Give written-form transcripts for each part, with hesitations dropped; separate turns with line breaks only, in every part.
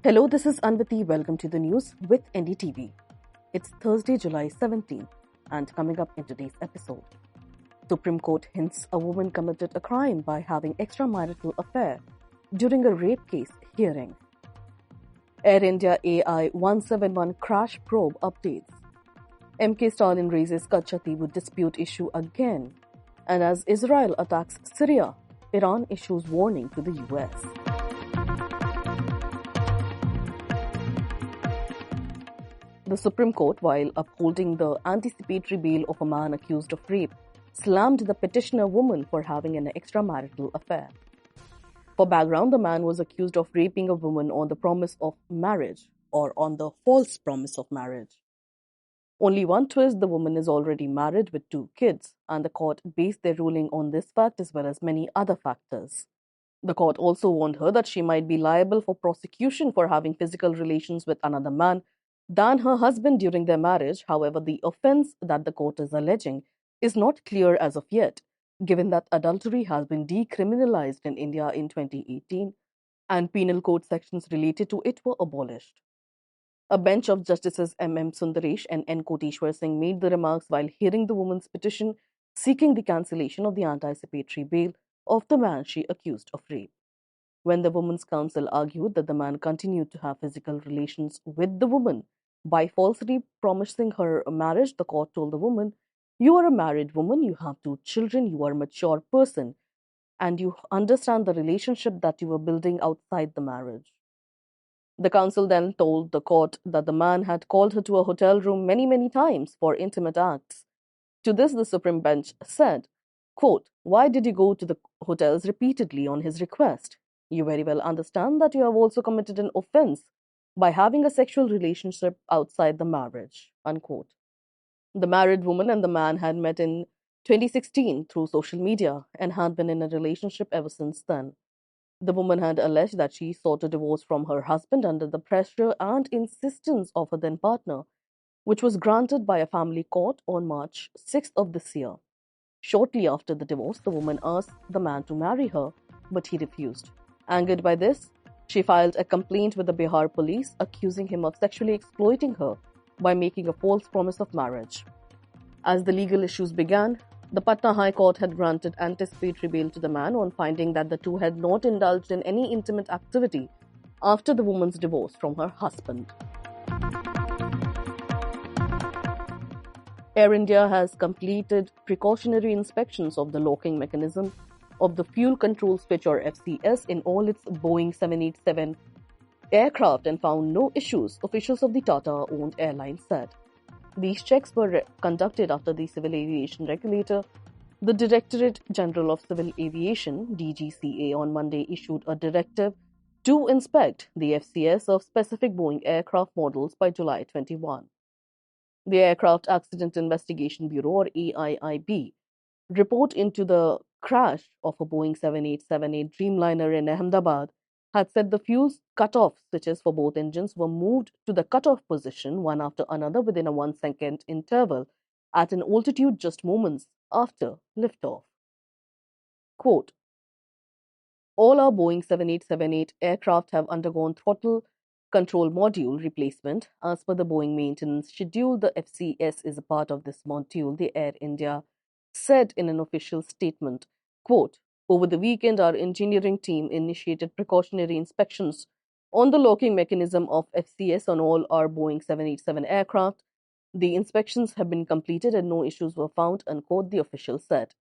Hello, this is Anvati. Welcome to the news with NDTV. It's Thursday, July 17th, and coming up in today's episode, Supreme Court hints a woman committed a crime by having extramarital affair during a rape case hearing. Air India AI171 crash probe updates. MK Stalin raises Katchatheevu dispute issue again, and as Israel attacks Syria, Iran issues warning to the US. The Supreme Court, while upholding the anticipatory bail of a man accused of rape, slammed the petitioner woman for having an extramarital affair. For background, the man was accused of raping a woman on the promise of marriage or on the false promise of marriage. Only one twist: the woman is already married with 2 kids, and the court based their ruling on this fact as well as many other factors. The court also warned her that she might be liable for prosecution for having physical relations with another man than her husband during their marriage. However, the offense that the court is alleging is not clear as of yet, given that adultery has been decriminalized in India in 2018 and penal code sections related to it were abolished. A bench of Justices M.M. Sundaresh and N. Koteshwar Singh made the remarks while hearing the woman's petition seeking the cancellation of the anticipatory bail of the man she accused of rape. When the woman's counsel argued that the man continued to have physical relations with the woman by falsely promising her a marriage, the court told the woman, "You are a married woman, you have 2 children, you are a mature person, and you understand the relationship that you were building outside the marriage." The counsel then told the court that the man had called her to a hotel room many times for intimate acts. To this, the Supreme Bench said, quote, "Why did you go to the hotels repeatedly on his request? You very well understand that you have also committed an offense by having a sexual relationship outside the marriage," unquote. The married woman and the man had met in 2016 through social media and had been in a relationship ever since then. The woman had alleged that she sought a divorce from her husband under the pressure and insistence of her then partner, which was granted by a family court on March 6th of this year. Shortly after the divorce, the woman asked the man to marry her, but he refused. Angered by this, she filed a complaint with the Bihar police, accusing him of sexually exploiting her by making a false promise of marriage. As the legal issues began, the Patna High Court had granted anticipatory bail to the man on finding that the two had not indulged in any intimate activity after the woman's divorce from her husband. Air India has completed precautionary inspections of the locking mechanism of the fuel control switch or FCS in all its Boeing 787 aircraft and found no issues, officials of the Tata-owned airline said. These checks were conducted after the civil aviation regulator, the Directorate General of Civil Aviation (DGCA), on Monday issued a directive to inspect the FCS of specific Boeing aircraft models by July 21. The Aircraft Accident Investigation Bureau or AIIB report into the crash of a Boeing 7878 Dreamliner in Ahmedabad had said the fuel cut-off switches for both engines were moved to the cut-off position one after another within a 1-second interval at an altitude just moments after liftoff. Quote, "All our Boeing 7878 aircraft have undergone throttle control module replacement. As per the Boeing maintenance schedule, the FCS is a part of this module," the Air India said in an official statement. Quote, "Over the weekend, our engineering team initiated precautionary inspections on the locking mechanism of FCS on all our Boeing 787 aircraft. The inspections have been completed and no issues were found," unquote, the official said.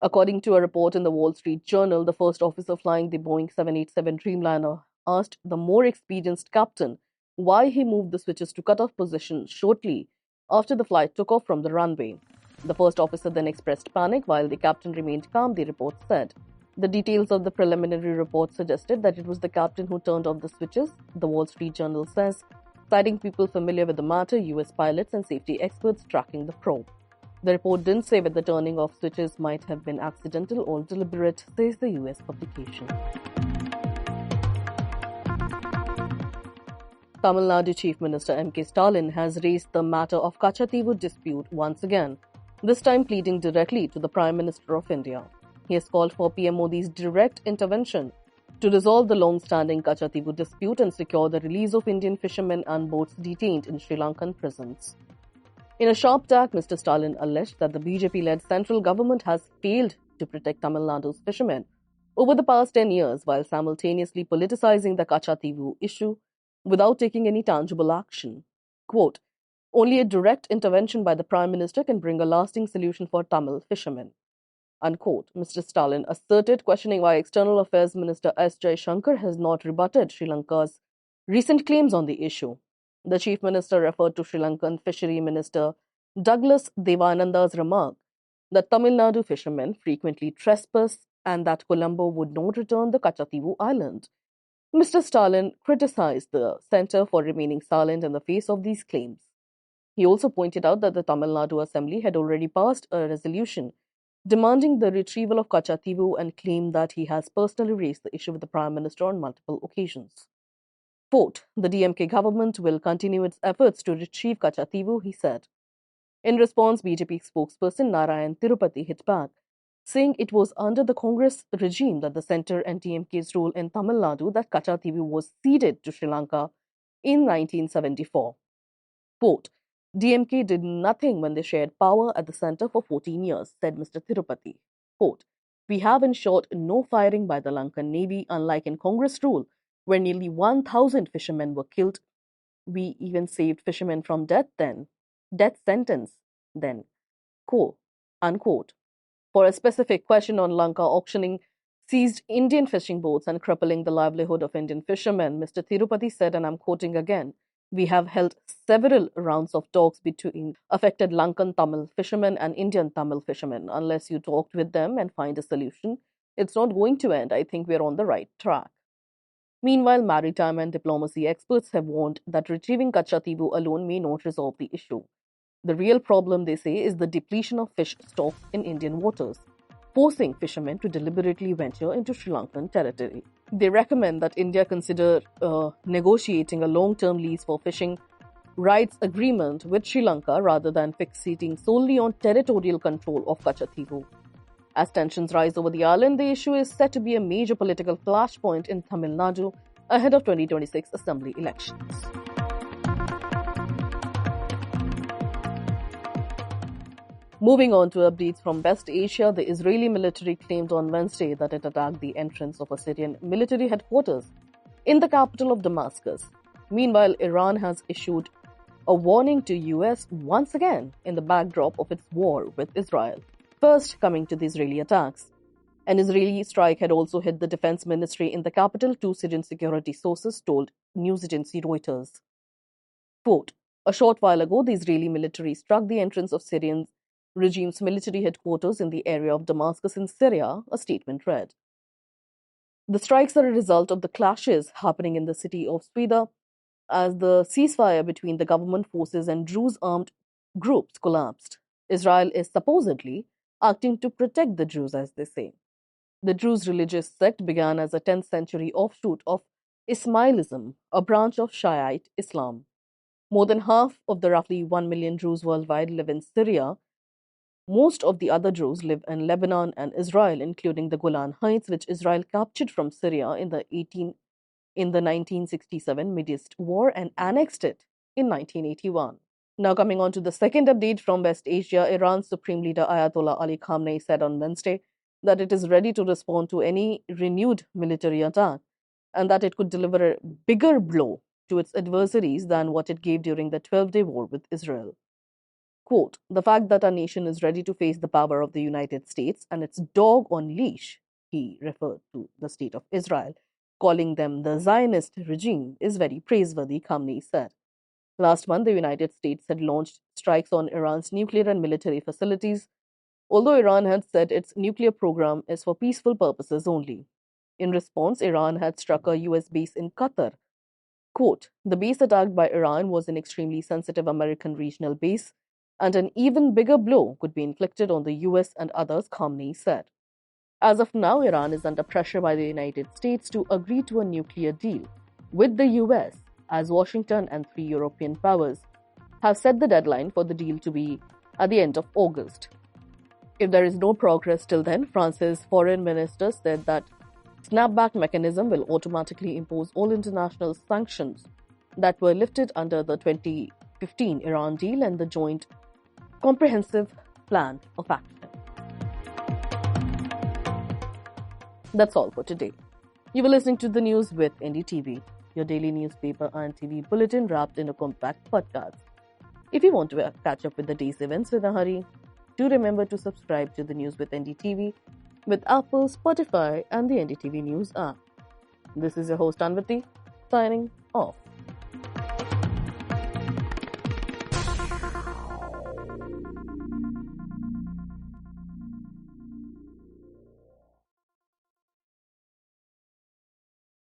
According to a report in the Wall Street Journal, the first officer flying the Boeing 787 Dreamliner asked the more experienced captain why he moved the switches to cut-off position shortly after the flight took off from the runway. The first officer then expressed panic while the captain remained calm, the report said. The details of the preliminary report suggested that it was the captain who turned off the switches, the Wall Street Journal says, citing people familiar with the matter, US pilots and safety experts tracking the probe. The report didn't say whether the turning off switches might have been accidental or deliberate, says the US publication. Tamil Nadu Chief Minister M.K. Stalin has raised the matter of Katchatheevu dispute once again, this time pleading directly to the Prime Minister of India. He has called for PM Modi's direct intervention to resolve the long-standing Katchatheevu dispute and secure the release of Indian fishermen and boats detained in Sri Lankan prisons. In a sharp attack, Mr. Stalin alleged that the BJP-led central government has failed to protect Tamil Nadu's fishermen over the past 10 years while simultaneously politicizing the Katchatheevu issue without taking any tangible action. Quote, "Only a direct intervention by the Prime Minister can bring a lasting solution for Tamil fishermen," unquote, Mr. Stalin asserted, questioning why External Affairs Minister S. Jaishankar has not rebutted Sri Lanka's recent claims on the issue. The Chief Minister referred to Sri Lankan Fishery Minister Douglas Devananda's remark that Tamil Nadu fishermen frequently trespass and that Colombo would not return the Katchatheevu island. Mr. Stalin criticized the centre for remaining silent in the face of these claims. He also pointed out that the Tamil Nadu Assembly had already passed a resolution demanding the retrieval of Katchatheevu and claimed that he has personally raised the issue with the Prime Minister on multiple occasions. Quote, "The DMK government will continue its efforts to retrieve Katchatheevu," he said. In response, BJP spokesperson Narayan Tirupati hit back, saying it was under the Congress regime that the centre and DMK's rule in Tamil Nadu that Katchatheevu was ceded to Sri Lanka in 1974. Quote, "DMK did nothing when they shared power at the centre for 14 years, said Mr. Tirupati. Quote, "We have ensured no firing by the Lankan Navy, unlike in Congress rule, where nearly 1,000 fishermen were killed. We even saved fishermen from death sentence then." Quote, unquote. For a specific question on Lanka auctioning seized Indian fishing boats and crippling the livelihood of Indian fishermen, Mr. Tirupati said, and I'm quoting again, "We have held several rounds of talks between affected Lankan Tamil fishermen and Indian Tamil fishermen. Unless you talked with them and find a solution, it's not going to end. I think we're on the right track." Meanwhile, maritime and diplomacy experts have warned that retrieving Katchatheevu alone may not resolve the issue. The real problem, they say, is the depletion of fish stocks in Indian waters, forcing fishermen to deliberately venture into Sri Lankan territory. They recommend that India consider negotiating a long-term lease for fishing rights agreement with Sri Lanka rather than fixating solely on territorial control of Katchatheevu. As tensions rise over the island, the issue is set to be a major political flashpoint in Tamil Nadu ahead of 2026 assembly elections. Moving on to updates from West Asia, the Israeli military claimed on Wednesday that it attacked the entrance of a Syrian military headquarters in the capital of Damascus. Meanwhile, Iran has issued a warning to US once again in the backdrop of its war with Israel. First, coming to the Israeli attacks. An Israeli strike had also hit the defense ministry in the capital, two Syrian security sources told news agency Reuters. Quote, "A short while ago, the Israeli military struck the entrance of Syrian regime's military headquarters in the area of Damascus in Syria," a statement read. The strikes are a result of the clashes happening in the city of Swida as the ceasefire between the government forces and Druze armed groups collapsed. Israel is supposedly acting to protect the Druze, as they say. The Druze religious sect began as a 10th century offshoot of Ismailism, a branch of Shiite Islam. More than half of the roughly 1 million Druze worldwide live in Syria. Most of the other Druze live in Lebanon and Israel, including the Golan Heights, which Israel captured from Syria in the 1967 Mideast War and annexed it in 1981. Now coming on to the second update from West Asia, Iran's Supreme Leader Ayatollah Ali Khamenei said on Wednesday that it is ready to respond to any renewed military attack and that it could deliver a bigger blow to its adversaries than what it gave during the 12-day war with Israel. Quote, "The fact that our nation is ready to face the power of the United States and its dog on leash," he referred to the state of Israel, calling them the Zionist regime, "is very praiseworthy," Khamenei said. Last month, the United States had launched strikes on Iran's nuclear and military facilities, although Iran had said its nuclear program is for peaceful purposes only. In response, Iran had struck a US base in Qatar. Quote, "The base attacked by Iran was an extremely sensitive American regional base, and an even bigger blow could be inflicted on the US and others," Khamenei said. As of now, Iran is under pressure by the United States to agree to a nuclear deal with the US, as Washington and 3 European powers have set the deadline for the deal to be at the end of August. If there is no progress till then, France's foreign minister said that snapback mechanism will automatically impose all international sanctions that were lifted under the 2015 Iran deal and the Joint Comprehensive Plan of Action. That's all for today. You were listening to the news with NDTV, your daily newspaper and TV bulletin wrapped in a compact podcast. If you want to catch up with the day's events in a hurry, do remember to subscribe to the news with NDTV with Apple, Spotify, and the NDTV News app. This is your host Anvati, signing off.